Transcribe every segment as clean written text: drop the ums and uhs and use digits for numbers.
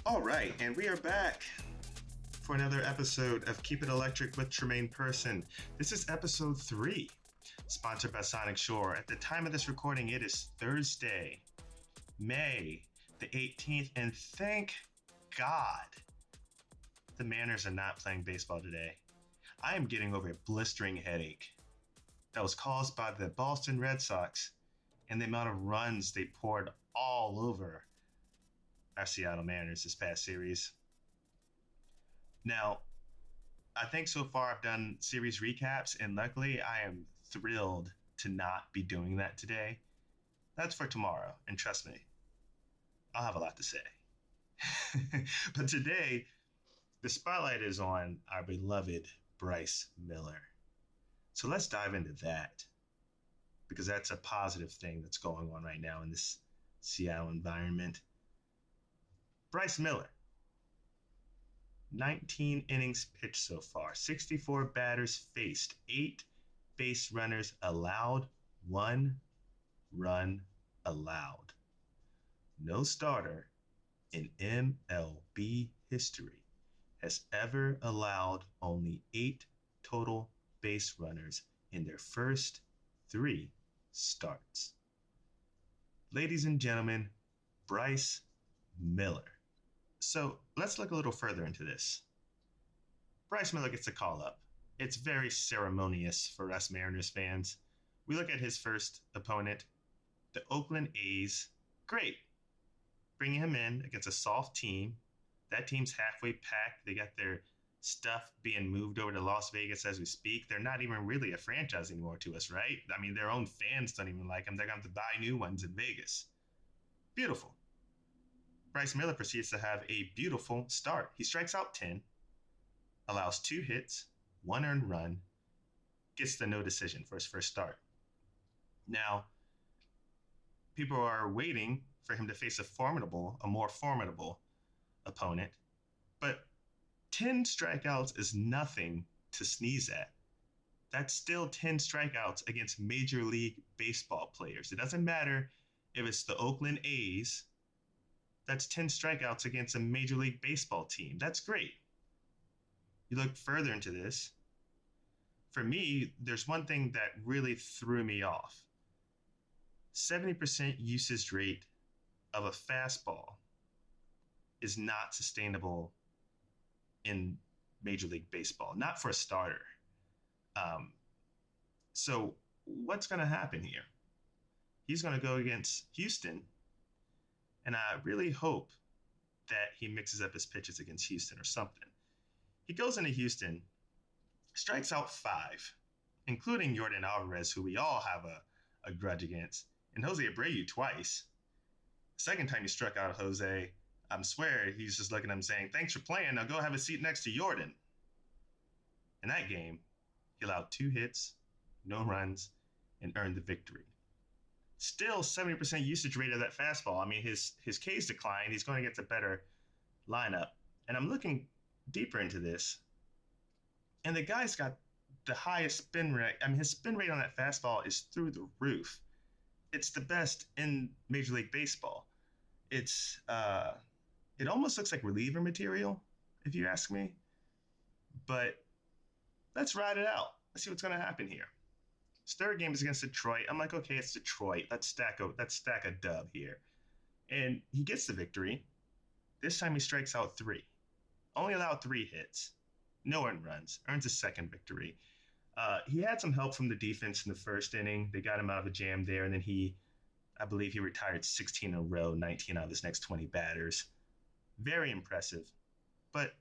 All right, and we are back for another episode of Keep It Electric with Tremayne Person. This is episode 3, sponsored by Sonic Shore. At the time of this recording, it is Thursday, May the 18th, and thank God the Mariners are not playing baseball today. I am getting over a blistering headache that was caused by the Boston Red Sox and the amount of runs they poured all over our Seattle Mariners this past series. Now, I think so far I've done series recaps, and luckily I am thrilled to not be doing that today. That's for tomorrow, and trust me, I'll have a lot to say. But today, the spotlight is on our beloved Bryce Miller. So let's dive into that, because that's a positive thing that's going on right now in this Seattle environment. Bryce Miller, 19 innings pitched so far, 64 batters faced, 8 base runners allowed, 1 run allowed. No starter in MLB history has ever allowed only 8 total base runners in their first 3 starts. Ladies and gentlemen, Bryce Miller. So let's look a little further into this. Bryce Miller gets a call up. It's very ceremonious for us Mariners fans. We look at his first opponent, the Oakland A's. Great. Bringing him in against a soft team. That team's halfway packed. They got their stuff being moved over to Las Vegas as we speak. They're not even really a franchise anymore to us, right? I mean, their own fans don't even like them. They're going to have to buy new ones in Vegas. Beautiful. Bryce Miller proceeds to have a beautiful start. He strikes out 10, allows 2 hits, 1 earned run, gets the no decision for his first start. Now, people are waiting for him to face a more formidable opponent, but 10 strikeouts is nothing to sneeze at. That's still 10 strikeouts against Major League Baseball players. It doesn't matter if it's the Oakland A's. That's 10 strikeouts against a Major League Baseball team. That's great. You look further into this. For me, there's one thing that really threw me off. 70% usage rate of a fastball is not sustainable in Major League Baseball, not for a starter. So what's going to happen here? He's going to go against Houston, and I really hope that he mixes up his pitches against Houston or something. He goes into Houston, strikes out 5, including Yordan Alvarez, who we all have a grudge against, and Jose Abreu twice. Second time he struck out Jose, I swear he's just looking at him saying, "Thanks for playing, now go have a seat next to Yordan." In that game, he allowed 2 hits, no runs, and earned the victory. Still 70% usage rate of that fastball. I mean, his K's declined. He's going against a better lineup. And I'm looking deeper into this. And the guy's got the highest spin rate. I mean, his spin rate on that fastball is through the roof. It's the best in Major League Baseball. It almost looks like reliever material, if you ask me. But let's ride it out. Let's see what's going to happen here. His third game is against Detroit. I'm like, okay, it's Detroit. Let's stack a dub here. And he gets the victory. This time he strikes out 3. Only allowed 3 hits. No earned runs. Earns his second victory. He had some help from the defense in the first inning. They got him out of a jam there. And then I believe he retired 16 in a row, 19 out of his next 20 batters. Very impressive. But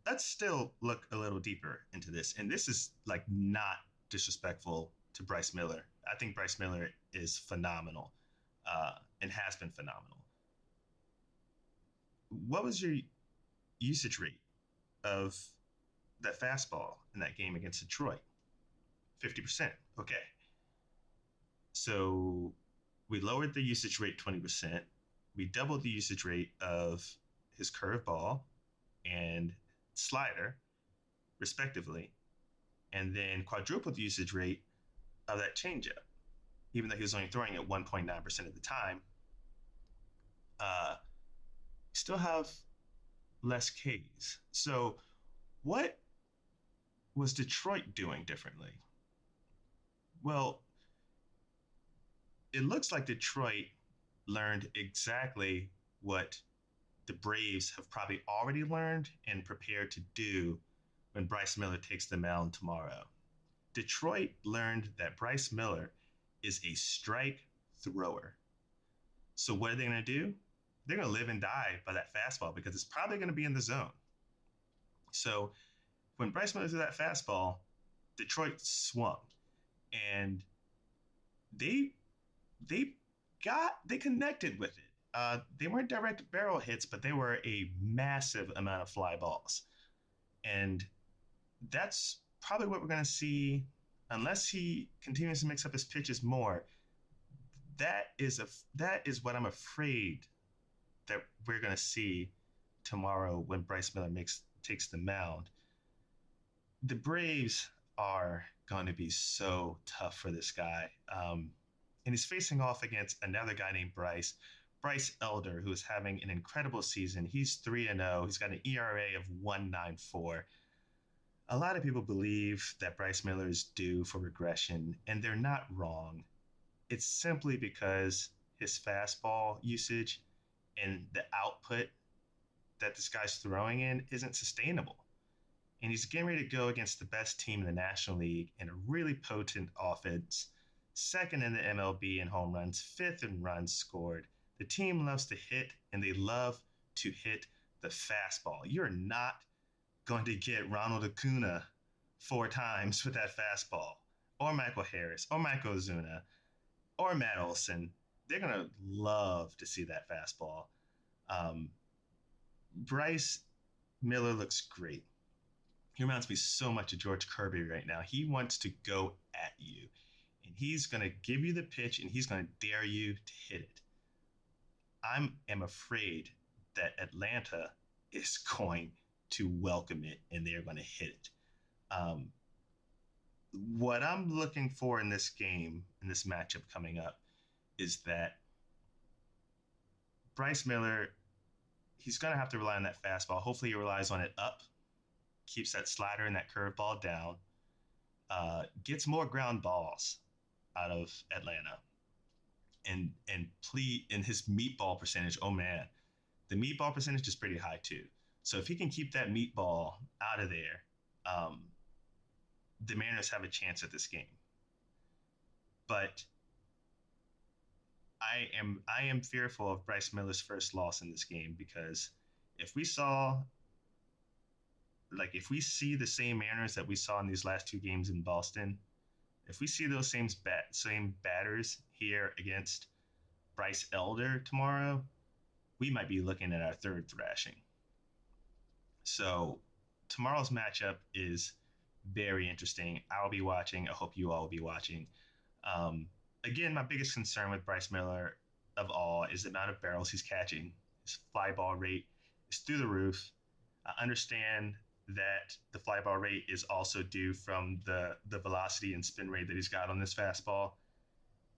let's still look a little deeper into this. And this is like not disrespectful to Bryce Miller. I think Bryce Miller is phenomenal and has been phenomenal. What was your usage rate of that fastball in that game against Detroit? 50%. Okay. So we lowered the usage rate 20%. We doubled the usage rate of his curveball and slider, respectively, and then quadrupled the usage rate of that changeup, even though he was only throwing it 1.9% of the time. still have less Ks. So, what was Detroit doing differently? Well, it looks like Detroit learned exactly what the Braves have probably already learned and prepared to do when Bryce Miller takes the mound tomorrow. Detroit learned that Bryce Miller is a strike thrower. So what are they going to do? They're going to live and die by that fastball because it's probably going to be in the zone. So when Bryce Miller threw that fastball, Detroit swung, and they they they connected with it. They weren't direct barrel hits, but they were a massive amount of fly balls, and that's probably what we're going to see unless he continues to mix up his pitches more. That is what I'm afraid that we're going to see tomorrow when Bryce Miller takes the mound. The Braves are going to be so tough for this guy. And he's facing off against another guy named Bryce Elder, who is having an incredible season. He's 3-0. He's got an ERA of 1.94. A lot of people believe that Bryce Miller is due for regression, and they're not wrong. It's simply because his fastball usage and the output that this guy's throwing in isn't sustainable. And he's getting ready to go against the best team in the National League in a really potent offense, second in the MLB in home runs, fifth in runs scored. The team loves to hit, and they love to hit the fastball. You're not going to get Ronald Acuna 4 times with that fastball, or Michael Harris, or Michael Ozuna, or Matt Olson. They're going to love to see that fastball. Um, Bryce Miller looks great. He reminds me so much of George Kirby right now. He wants to go at you, and he's going to give you the pitch, and he's going to dare you to hit it. I am afraid that Atlanta is going to welcome it, and they're going to hit it. What I'm looking for in this game, in this matchup coming up, is that Bryce Miller, he's going to have to rely on that fastball. Hopefully he relies on it up, keeps that slider and that curveball down, gets more ground balls out of Atlanta, and his meatball percentage. Oh man, the meatball percentage is pretty high too. So if he can keep that meatball out of there, the Mariners have a chance at this game. But I am fearful of Bryce Miller's first loss in this game, because if we see the same Mariners that we saw in these last 2 games in Boston, if we see those same batters here against Bryce Elder tomorrow, we might be looking at our third thrashing. So tomorrow's matchup is very interesting. I'll be watching. I hope you all will be watching. Again, my biggest concern with Bryce Miller of all is the amount of barrels he's catching. His fly ball rate is through the roof. I understand that the fly ball rate is also due from the velocity and spin rate that he's got on this fastball.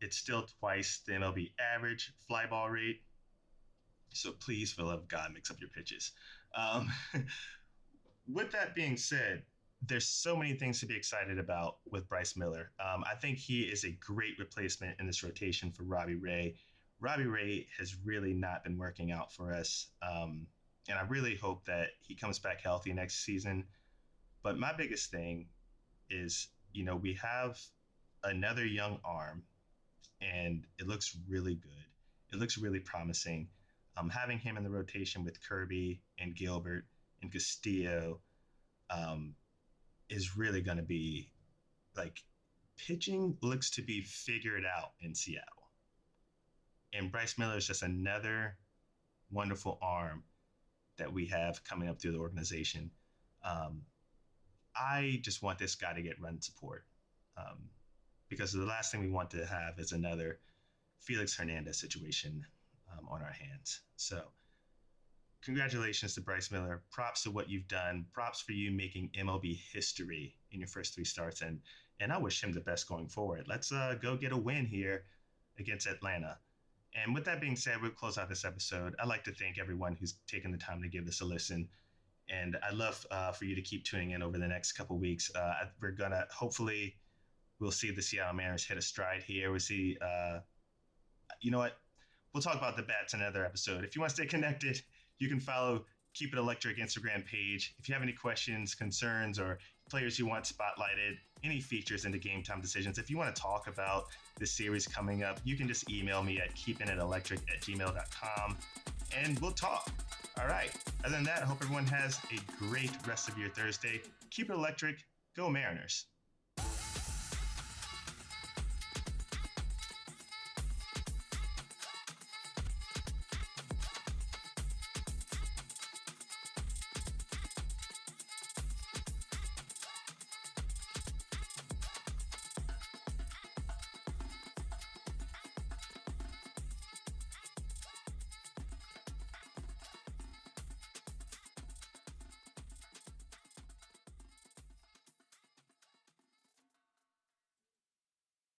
It's still twice the MLB average fly ball rate. So please, for the love of God, mix up your pitches. With that being said, there's so many things to be excited about with Bryce Miller. I think he is a great replacement in this rotation for Robbie Ray. Robbie Ray has really not been working out for us. And I really hope that he comes back healthy next season. But my biggest thing is, we have another young arm, and it looks really good. It looks really promising. Having him in the rotation with Kirby and Gilbert and Castillo is really going to be pitching looks to be figured out in Seattle. And Bryce Miller is just another wonderful arm that we have coming up through the organization. I just want this guy to get run support, because the last thing we want to have is another Felix Hernandez situation on our hands. So congratulations to Bryce Miller. Props to what you've done. Props for you making MLB history in your first 3 starts. And I wish him the best going forward. Let's go get a win here against Atlanta. And with that being said, we'll close out this episode. I'd like to thank everyone who's taken the time to give this a listen. And I'd love for you to keep tuning in over the next couple weeks. We're going to hopefully we'll see the Seattle Mariners hit a stride here. We'll see, you know what? We'll talk about the bats in another episode. If you want to stay connected, you can follow Keep It Electric Instagram page. If you have any questions, concerns, or players you want spotlighted, any features into Game Time Decisions, if you want to talk about this series coming up, you can just email me at keepingitelectric@gmail.com and we'll talk. All right. Other than that, I hope everyone has a great rest of your Thursday. Keep it electric. Go Mariners.